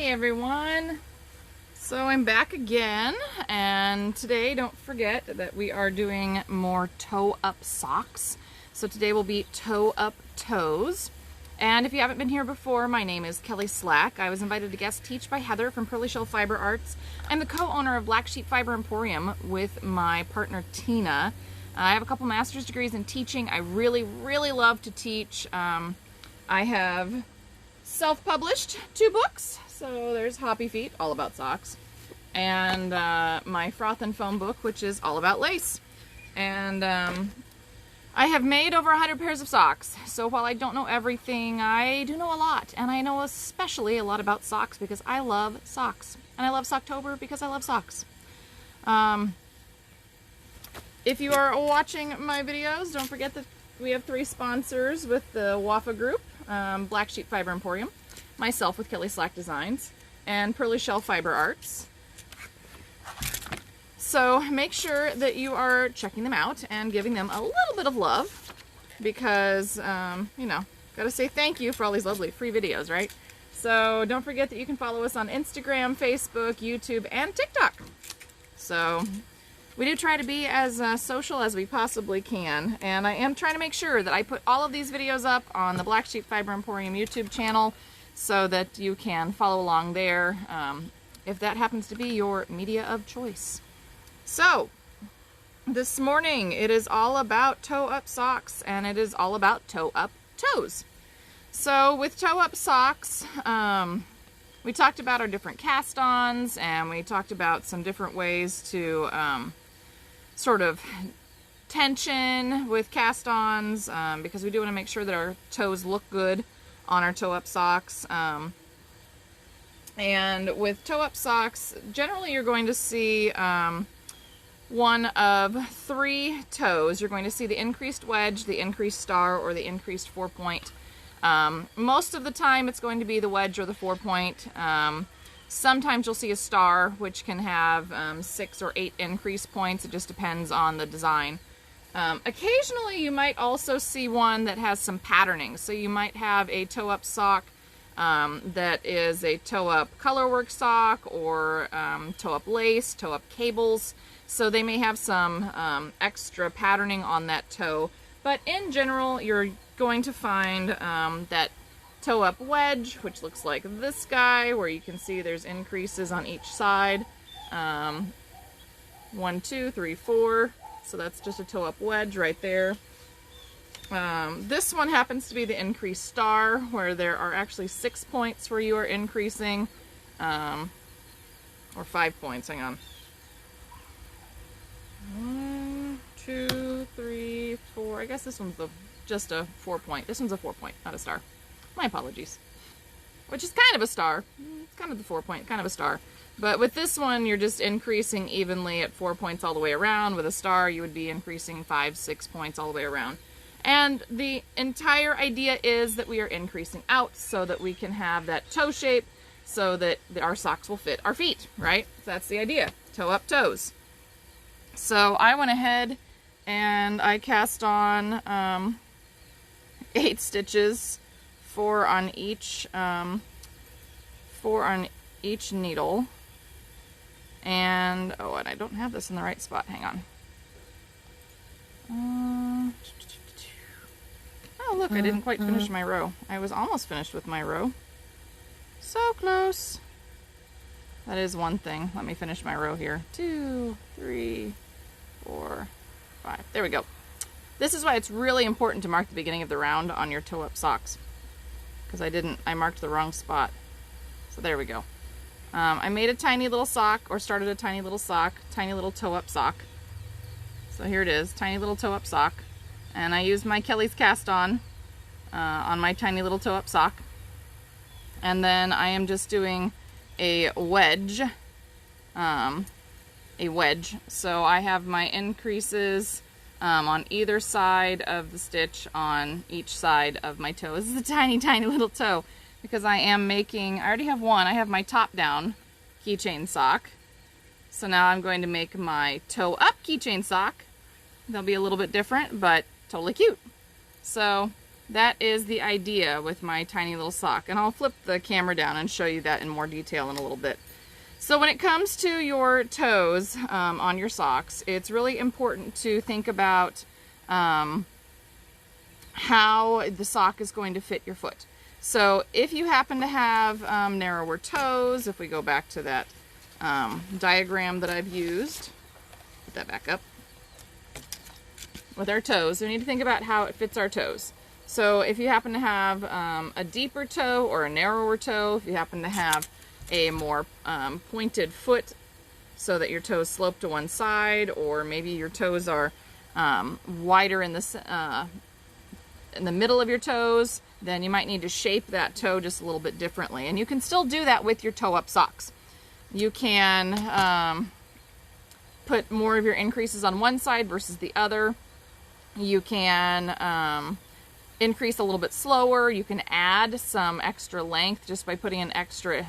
Hey everyone! So I'm back again, and today don't forget that we are doing more toe-up socks. So today will be toe-up toes. And if you haven't been here before, my name is Kelly Slack. I was invited to guest teach by Heather from Pearly Shell Fiber Arts. I'm the co-owner of Black Sheep Fiber Emporium with my partner Tina. I have a couple master's degrees in teaching. I really love to teach. I have self-published 2 books. So there's Hoppy Feet, all about socks, and my Froth and Foam book, which is all about lace. And I have made over 100 pairs of socks. So while I don't know everything, I do know a lot. And I know especially a lot about socks because I love socks. And I love Socktober because I love socks. If you are watching my videos, don't forget that we have 3 sponsors with the WAFA group, Black Sheep Fiber Emporium, myself with Kelly Slack Designs, and Pearly Shell Fiber Arts. So make sure that you are checking them out and giving them a little bit of love because, you know, gotta say thank you for all these lovely free videos, right? So don't forget that you can follow us on Instagram, Facebook, YouTube, and TikTok. So we do try to be as social as we possibly can, and I am trying to make sure that I put all of these videos up on the Black Sheep Fiber Emporium YouTube channel so that you can follow along there if that happens to be your media of choice. So this morning it is all about toe-up socks, and it is all about toe-up toes. So with toe-up socks, we talked about our different cast-ons, and we talked about some different ways to sort of tension with cast-ons because we do want to make sure that our toes look good on our toe-up socks. And with toe-up socks, generally you're going to see one of 3 toes. You're going to see the increased wedge, the increased star, or the increased 4-point. Most of the time it's going to be the wedge or the 4-point. Sometimes you'll see a star, which can have 6 or 8 increase points. It just depends on the design. Occasionally you might also see one that has some patterning. So you might have a toe-up sock that is a toe-up colorwork sock, or toe-up lace, toe-up cables. So they may have some extra patterning on that toe. But in general, you're going to find that toe-up wedge, which looks like this guy, where you can see there's increases on each side. 1, 2, 3, 4. So that's just a toe-up wedge right there. This one happens to be the increased star, where there are actually 6 points where you are increasing, or 5 points, hang on. 1, 2, 3, 4, I guess this one's just a 4-point. This one's a 4-point, not a star. My apologies. Which is kind of a star. It's kind of the 4-point, kind of a star. But with this one, you're just increasing evenly at 4 points all the way around. With a star, you would be increasing 5, 6 points all the way around. And the entire idea is that we are increasing out so that we can have that toe shape so that our socks will fit our feet, right? That's the idea. Toe up toes. So I went ahead and I cast on 8 stitches, 4 on each needle. And, oh, and I don't have this in the right spot. Hang on. Oh, look, I didn't quite finish my row. I was almost finished with my row. So close. That is one thing. Let me finish my row here. 2, 3, 4, 5. There we go. This is why it's really important to mark the beginning of the round on your toe-up socks. Because I marked the wrong spot. So there we go. I made a tiny little sock, or started a tiny little sock, tiny little toe-up sock. So here it is, tiny little toe-up sock. And I used my Kelly's cast-on my tiny little toe-up sock. And then I am just doing a wedge. So I have my increases on either side of the stitch on each side of my toe. This is a tiny little toe. Because I already have one. I have my top-down keychain sock. So now I'm going to make my toe-up keychain sock. They'll be a little bit different, but totally cute. So that is the idea with my tiny little sock. And I'll flip the camera down and show you that in more detail in a little bit. So when it comes to your toes on your socks, it's really important to think about how the sock is going to fit your foot. So if you happen to have narrower toes, if we go back to that diagram that I've used, put that back up, with our toes, we need to think about how it fits our toes. So if you happen to have a deeper toe or a narrower toe, if you happen to have a more pointed foot so that your toes slope to one side, or maybe your toes are wider in the middle of your toes, then you might need to shape that toe just a little bit differently. And you can still do that with your toe-up socks. You can put more of your increases on one side versus the other. You can increase a little bit slower. You can add some extra length just by putting in extra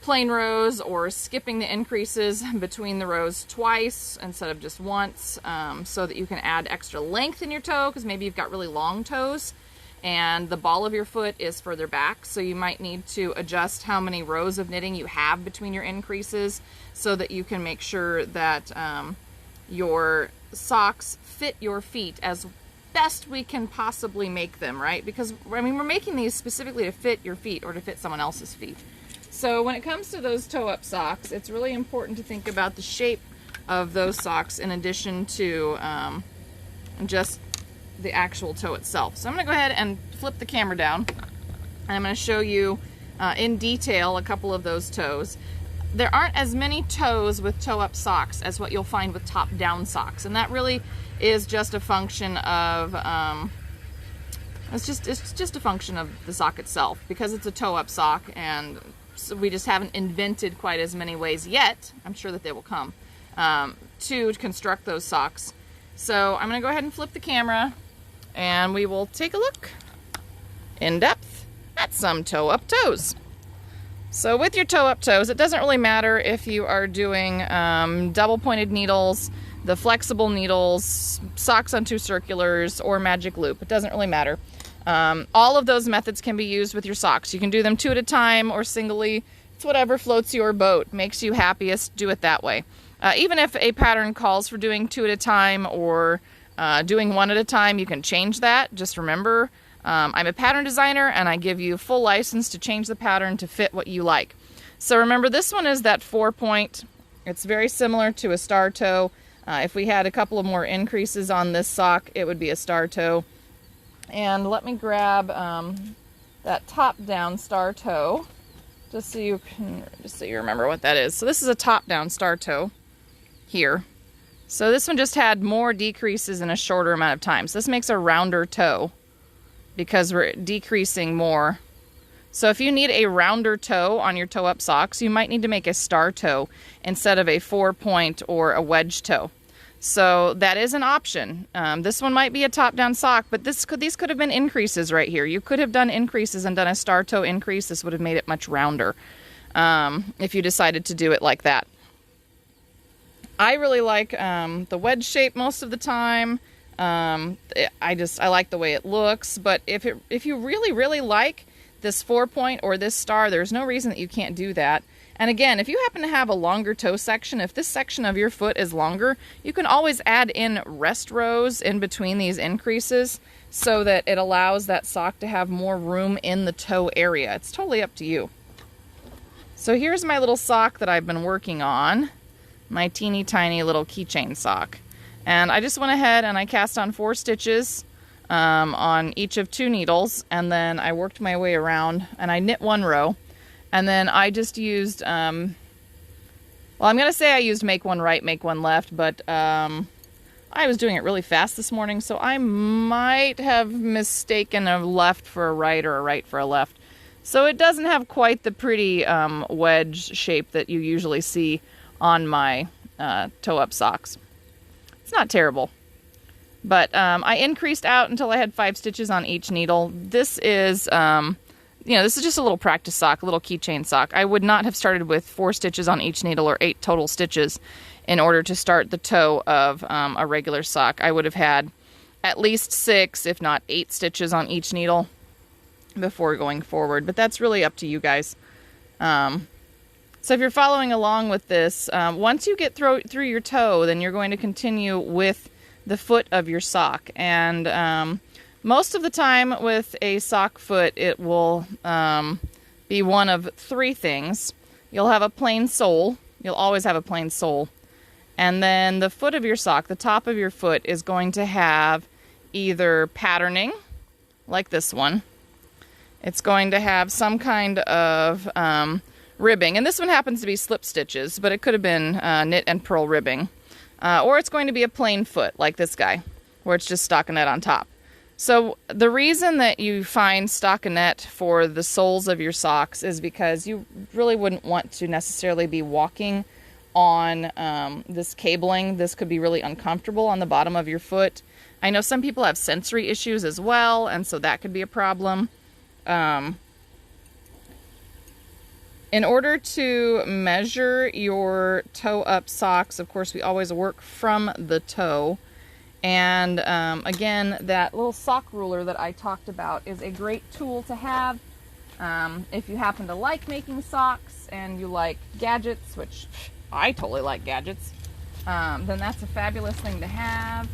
plain rows, or skipping the increases between the rows twice instead of just once, so that you can add extra length in your toe, because maybe you've got really long toes and the ball of your foot is further back, so you might need to adjust how many rows of knitting you have between your increases so that you can make sure that your socks fit your feet as best we can possibly make them, right? Because, I mean, we're making these specifically to fit your feet or to fit someone else's feet. So when it comes to those toe-up socks, it's really important to think about the shape of those socks in addition to just the actual toe itself. So I'm going to go ahead and flip the camera down, and I'm going to show you in detail a couple of those toes. There aren't as many toes with toe-up socks as what you'll find with top-down socks, and that really is just a function of it's just a function of the sock itself, because it's a toe-up sock, and so we just haven't invented quite as many ways yet. I'm sure that they will come to construct those socks. So I'm going to go ahead and flip the camera, and we will take a look in depth at some toe-up toes. So with your toe-up toes, it doesn't really matter if you are doing double-pointed needles, the flexible needles, socks on 2 circulars, or magic loop. It doesn't really matter. All of those methods can be used with your socks. You can do them 2 at a time or singly. It's whatever floats your boat, makes you happiest, do it that way. Even if a pattern calls for doing 2 at a time or doing 1 at a time, you can change that. Just remember, I'm a pattern designer, and I give you full license to change the pattern to fit what you like. So remember, this one is that 4-point. It's very similar to a star toe. If we had a couple of more increases on this sock, it would be a star toe. And let me grab that top-down star toe, just so you remember what that is. So this is a top-down star toe here. So this one just had more decreases in a shorter amount of time. So this makes a rounder toe because we're decreasing more. So if you need a rounder toe on your toe-up socks, you might need to make a star toe instead of a 4-point or a wedge toe. So that is an option. This one might be a top-down sock, but these could have been increases right here. You could have done increases and done a star toe increase. This would have made it much rounder if you decided to do it like that. I really like the wedge shape most of the time. I like the way it looks, but if you really like this 4-point or this star, there's no reason that you can't do that. And again, if you happen to have a longer toe section, if this section of your foot is longer, you can always add in rest rows in between these increases so that it allows that sock to have more room in the toe area. It's totally up to you. So here's my little sock that I've been working on, my teeny tiny little keychain sock. And I just went ahead and I cast on 4 stitches on each of 2 needles, and then I worked my way around and I knit 1 row. And then I just used, well, I'm going to say I used make 1 right, make 1 left, but I was doing it really fast this morning, so I might have mistaken a left for a right or a right for a left. So it doesn't have quite the pretty wedge shape that you usually see on my toe-up socks. It's not terrible. But I increased out until I had 5 stitches on each needle. This is... this is just a little practice sock, a little keychain sock. I would not have started with 4 stitches on each needle or 8 total stitches in order to start the toe of a regular sock. I would have had at least 6, if not 8 stitches on each needle before going forward, but that's really up to you guys. So if you're following along with this, once you get through your toe, then you're going to continue with the foot of your sock. And most of the time with a sock foot, it will be one of 3 things. You'll have a plain sole. You'll always have a plain sole. And then the foot of your sock, the top of your foot, is going to have either patterning, like this one. It's going to have some kind of ribbing, and this one happens to be slip stitches, but it could have been knit and purl ribbing. Or it's going to be a plain foot, like this guy, where it's just stockinette on top. So the reason that you find stockinette for the soles of your socks is because you really wouldn't want to necessarily be walking on this cabling. This could be really uncomfortable on the bottom of your foot. I know some people have sensory issues as well, and so that could be a problem. In order to measure your toe-up socks, of course, we always work from the toe. And again, that little sock ruler that I talked about is a great tool to have. If you happen to like making socks and you like gadgets, which I totally like gadgets, then that's a fabulous thing to have.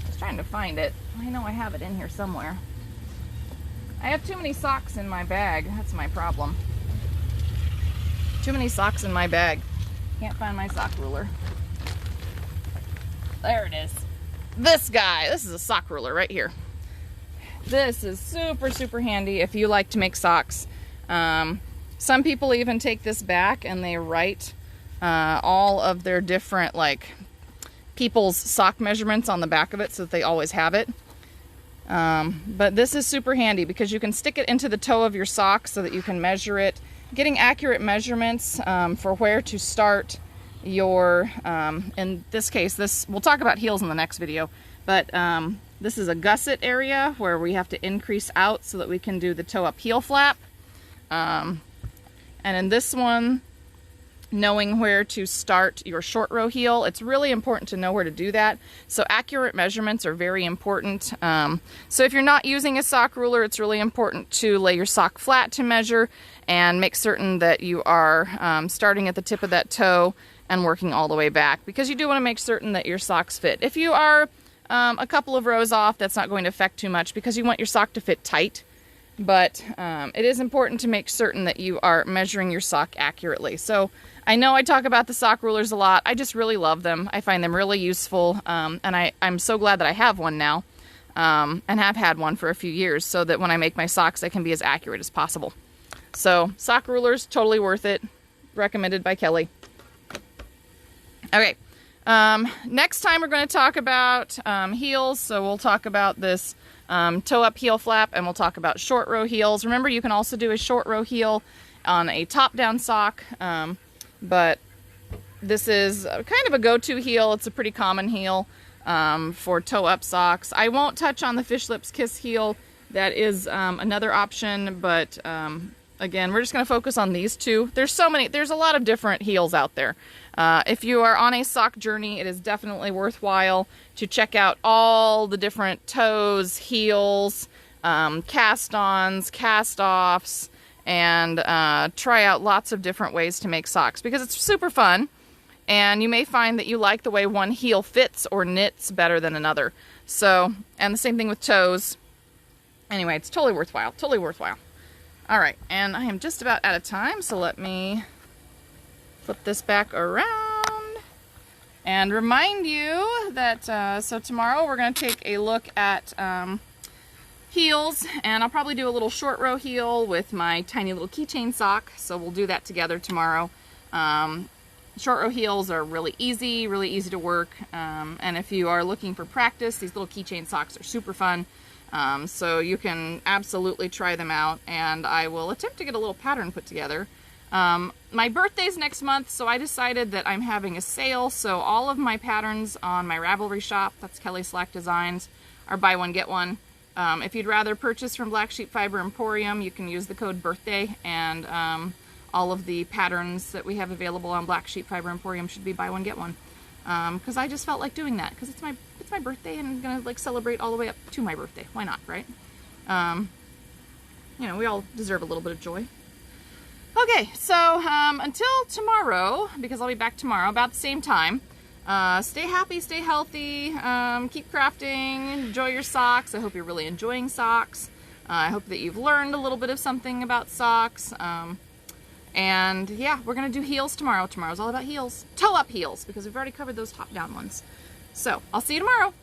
I was trying to find it. I know I have it in here somewhere. I have too many socks in my bag. That's my problem. Too many socks in my bag. Can't find my sock ruler. There it is. This guy. This is a sock ruler right here. This is super, super handy if you like to make socks. Some people even take this back and they write all of their different, like, people's sock measurements on the back of it so that they always have it. But this is super handy because you can stick it into the toe of your sock so that you can measure it. Getting accurate measurements for where to start your, in this case, we'll talk about heels in the next video, but this is a gusset area where we have to increase out so that we can do the toe up heel flap. And in this one, knowing where to start your short row heel, it's really important to know where to do that. So accurate measurements are very important. So if you're not using a sock ruler, it's really important to lay your sock flat to measure and make certain that you are starting at the tip of that toe and working all the way back, because you do want to make certain that your socks fit. If you are a couple of rows off, that's not going to affect too much because you want your sock to fit tight. But it is important to make certain that you are measuring your sock accurately. So I know I talk about the sock rulers a lot. I just really love them. I find them really useful, and I'm so glad that I have one now, and have had one for a few years, so that when I make my socks, I can be as accurate as possible. So sock rulers, totally worth it. Recommended by Kelly. Okay, next time we're going to talk about heels. So we'll talk about this toe up heel flap, and we'll talk about short row heels. Remember, you can also do a short row heel on a top down sock, but this is kind of a go-to heel. It's a pretty common heel for toe up socks. I won't touch on the Fish Lips Kiss heel. That is another option, but again, we're just going to focus on these two. There's a lot of different heels out there. If you are on a sock journey, it is definitely worthwhile to check out all the different toes, heels, cast-ons, cast-offs, and try out lots of different ways to make socks, because it's super fun, and you may find that you like the way one heel fits or knits better than another. So, and the same thing with toes. Anyway, it's totally worthwhile, totally worthwhile. All right, and I am just about out of time, so let me flip this back around and remind you that, so tomorrow we're going to take a look at heels, and I'll probably do a little short row heel with my tiny little keychain sock, so we'll do that together tomorrow. Short row heels are really easy to work, and if you are looking for practice, these little keychain socks are super fun. So you can absolutely try them out, and I will attempt to get a little pattern put together. My birthday's next month, so I decided that I'm having a sale, so all of my patterns on my Ravelry shop, that's Kelly Slack Designs, are buy one, get one. If you'd rather purchase from Black Sheep Fiber Emporium, you can use the code BIRTHDAY, and all of the patterns that we have available on Black Sheep Fiber Emporium should be buy one, get one. because I just felt like doing that because it's my birthday and I'm gonna like celebrate all the way up to my birthday. Why not, right? You know, we all deserve a little bit of joy. Okay, so until tomorrow, because I'll be back tomorrow about the same time, stay happy, stay healthy, keep crafting, enjoy your socks. I hope you're really enjoying socks. I hope that you've learned a little bit of something about socks. And yeah, we're going to do heels tomorrow. Tomorrow's all about heels. Toe-up heels, because we've already covered those top-down ones. So, I'll see you tomorrow.